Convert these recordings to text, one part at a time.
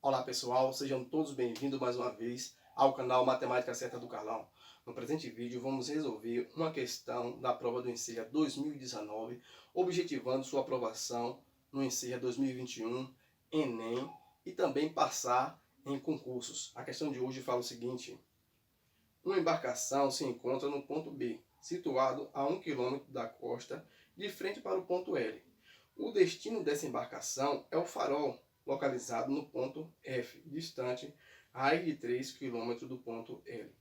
Olá pessoal, sejam todos bem-vindos mais uma vez ao canal Matemática Certa do Carlão. No presente vídeo vamos resolver uma questão da prova do Enseja 2019, objetivando sua aprovação no Enseja 2021, Enem e também passar em concursos. A questão de hoje fala o seguinte: uma embarcação se encontra no ponto B, situado a 1 km da costa, de frente para o ponto L. O destino dessa embarcação é o farol, localizado no ponto F, distante a de 3 km do ponto L.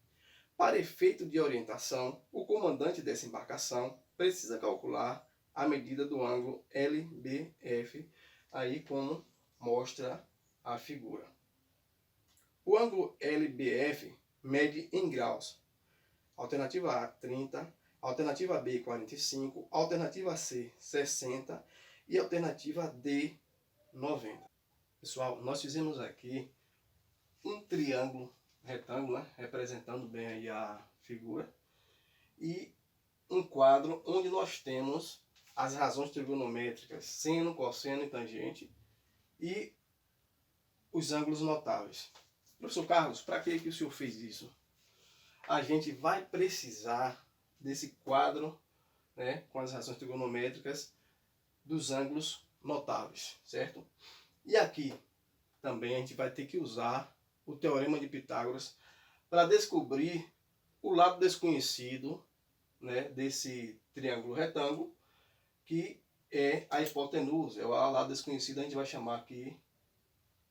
Para efeito de orientação, o comandante dessa embarcação precisa calcular a medida do ângulo LBF, aí como mostra a figura. O ângulo LBF mede em graus. Alternativa A, 30, alternativa B, 45, alternativa C, 60 e alternativa D, 90. Pessoal, nós fizemos aqui um triângulo retângulo, né, representando bem aí a figura, e um quadro onde nós temos as razões trigonométricas, seno, cosseno e tangente, e os ângulos notáveis. Professor Carlos, para que o senhor fez isso? A gente vai precisar desse quadro, né, com as razões trigonométricas dos ângulos notáveis, certo? E aqui também a gente vai ter que usar o Teorema de Pitágoras para descobrir o lado desconhecido, né, desse triângulo retângulo, que é a hipotenusa. É o lado desconhecido, a gente vai chamar aqui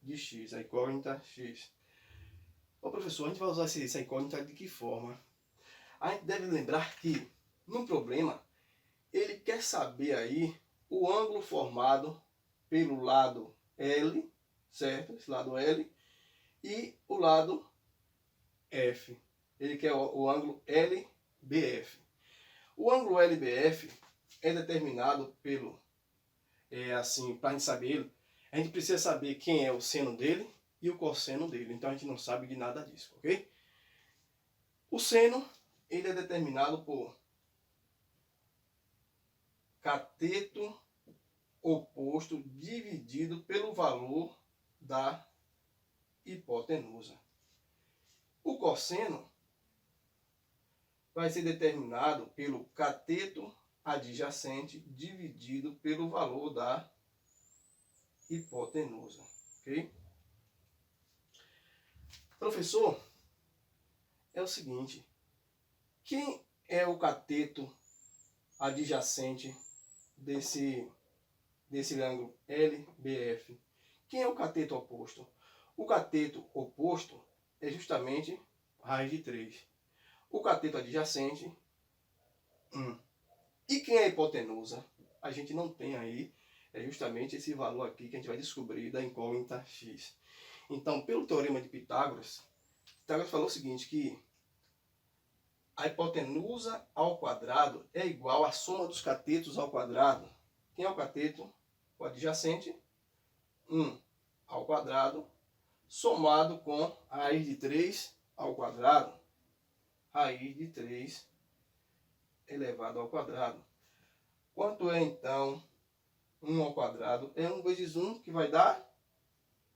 de x, a incógnita x. Ô professor, a gente vai usar essa incógnita de que forma? A gente deve lembrar que no problema ele quer saber aí o ângulo formado pelo lado L, certo? Esse lado L e o lado F. Ele quer o ângulo LBF. O ângulo LBF é determinado pelo, para a gente saber, a gente precisa saber quem é o seno dele e o cosseno dele. Então a gente não sabe de nada disso, ok? O seno, ele é determinado por cateto oposto dividido pelo valor da hipotenusa. O cosseno vai ser determinado pelo cateto adjacente dividido pelo valor da hipotenusa. Ok? Professor, é o seguinte: quem é o cateto adjacente desse ângulo LBF? Quem é o cateto oposto? O cateto oposto é justamente raiz de 3. O cateto adjacente, 1. E quem é a hipotenusa? A gente não tem aí, é justamente esse valor aqui que a gente vai descobrir da incógnita x. Então, pelo teorema de Pitágoras, Pitágoras falou o seguinte, que a hipotenusa ao quadrado é igual à soma dos catetos ao quadrado. Quem é o cateto? O adjacente, 1 ao quadrado, somado com a raiz de 3 ao quadrado, raiz de 3 elevado ao quadrado. Quanto é então 1 ao quadrado? É 1 vezes 1, que vai dar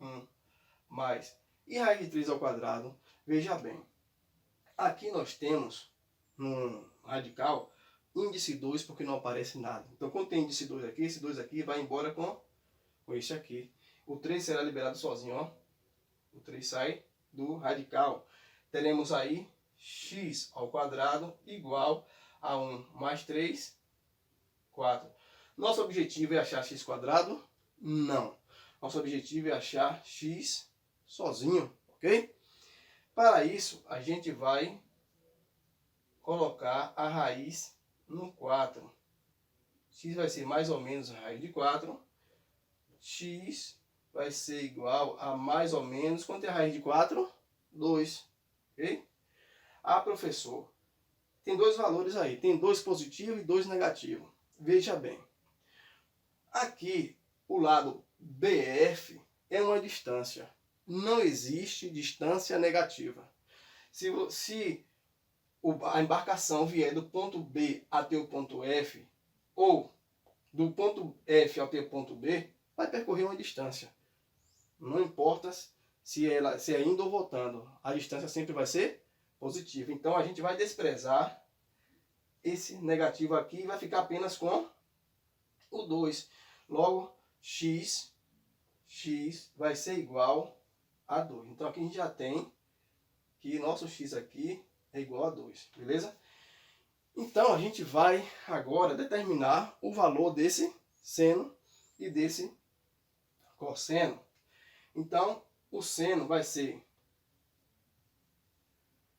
1. Mais. E raiz de 3 ao quadrado? Veja bem. Aqui nós temos, no radical, índice 2, porque não aparece nada. Então, quando tem índice 2 aqui, esse 2 aqui vai embora com esse aqui. O 3 será liberado sozinho, ó. O 3 sai do radical. Teremos aí x ao quadrado igual a 1 mais 3, 4. Nosso objetivo é achar x quadrado? Não. Nosso objetivo é achar x sozinho, ok? Para isso, a gente vai colocar a raiz no 4. X vai ser mais ou menos a raiz de 4. X vai ser igual a mais ou menos, quanto é a raiz de 4? 2. Ok? Ah, professor, tem dois valores aí. Tem 2 positivo e 2 negativo. Veja bem. Aqui, o lado BF é uma distância. Não existe distância negativa. Se a embarcação vier do ponto B até o ponto F, ou do ponto F até o ponto B, vai percorrer uma distância. Não importa se é indo ou voltando, a distância sempre vai ser positiva. Então a gente vai desprezar esse negativo aqui e vai ficar apenas com o 2. Logo, x vai ser igual a 2. Então aqui a gente já tem que nosso x aqui é igual a 2, beleza? Então a gente vai agora determinar o valor desse seno e desse cosseno. Então o seno vai ser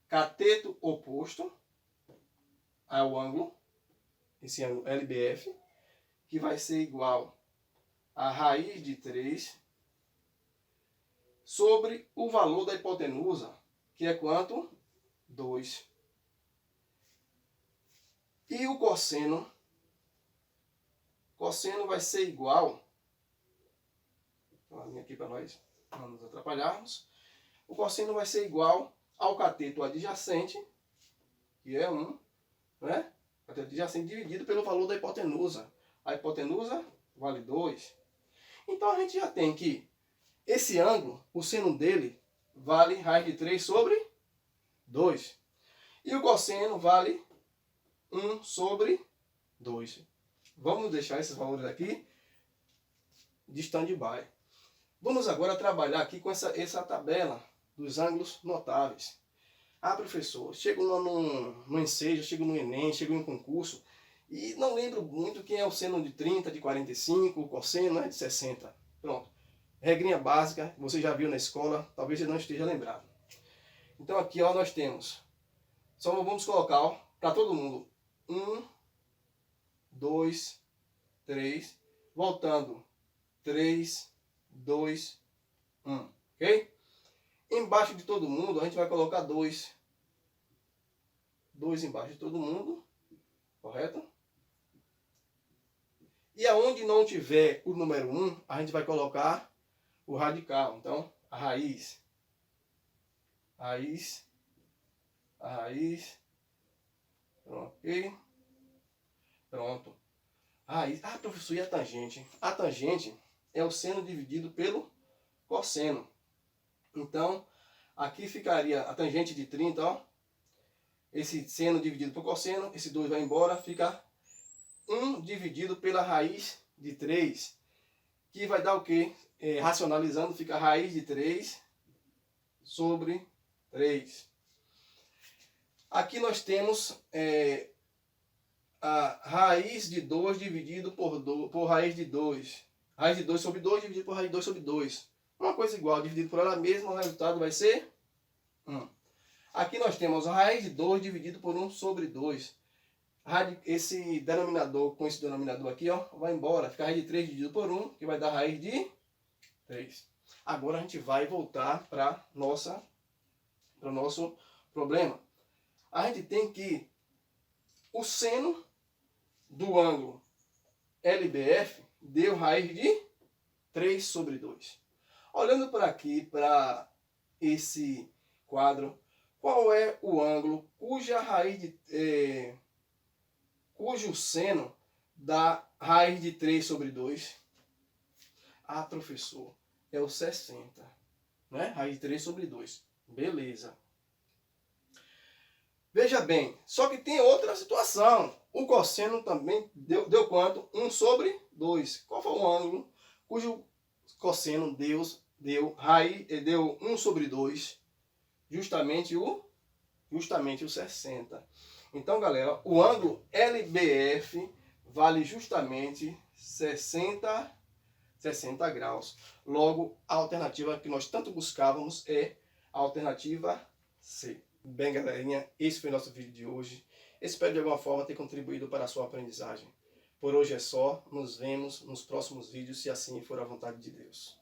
cateto oposto ao ângulo, esse ângulo LBF, que vai ser igual a raiz de 3 sobre o valor da hipotenusa, que é quanto? 2. E o cosseno vai ser igual, vou aqui para nós não nos atrapalharmos, o cosseno vai ser igual ao cateto adjacente, que é 1, né? Cateto adjacente dividido pelo valor da hipotenusa. A hipotenusa vale 2. Então a gente já tem que esse ângulo, o seno dele, vale raiz de 3 sobre 2. E o cosseno vale 1 sobre 2. Vamos deixar esses valores aqui de stand-by. Vamos agora trabalhar aqui com essa tabela dos ângulos notáveis. Ah, professor, chego no ensejo, chego no Enem, chego em um concurso e não lembro muito quem é o seno de 30, de 45, o cosseno é de 60. Pronto. Regrinha básica, você já viu na escola, talvez você não esteja lembrado. Então aqui ó, nós temos, só vamos colocar para todo mundo, 1, 2, 3, voltando, 3, 2, 1, ok? Embaixo de todo mundo a gente vai colocar 2. 2 embaixo de todo mundo, correto? E aonde não tiver o número 1, a gente vai colocar o radical. Então, a raiz, a raiz, ok? Pronto. Raiz. Ah, professor, e a tangente? A tangente é o seno dividido pelo cosseno. Então, aqui ficaria a tangente de 30, ó. Esse seno dividido por cosseno, esse 2 vai embora, fica 1 dividido pela raiz de 3, que vai dar o quê? Racionalizando, fica a raiz de 3 sobre 3. Aqui nós temos a raiz de 2 dividido por raiz de 2. Raiz de 2 sobre 2 dividido por raiz de 2 sobre 2. Uma coisa igual, dividido por ela mesma, o resultado vai ser 1. Aqui nós temos a raiz de 2 dividido por 1 sobre 2. Esse denominador com esse denominador aqui, ó, vai embora. Fica a raiz de 3 dividido por 1, que vai dar raiz de 3. Agora a gente vai voltar para o nosso problema. A gente tem que o seno do ângulo LBF deu raiz de 3 sobre 2. Olhando para aqui, para esse quadro, qual é o ângulo cujo seno dá raiz de 3 sobre 2? Ah, professor, é o 60. Né? Raiz de 3 sobre 2. Beleza. Veja bem, só que tem outra situação. O cosseno também deu quanto? 1 sobre 2. Qual foi o ângulo cujo cosseno deu 1 sobre 2? Justamente o 60. Então, galera, o ângulo LBF vale justamente 60 graus. Logo, a alternativa que nós tanto buscávamos é a alternativa C. Bem, galerinha, esse foi o nosso vídeo de hoje. Espero de alguma forma ter contribuído para a sua aprendizagem. Por hoje é só. Nos vemos nos próximos vídeos, se assim for a vontade de Deus.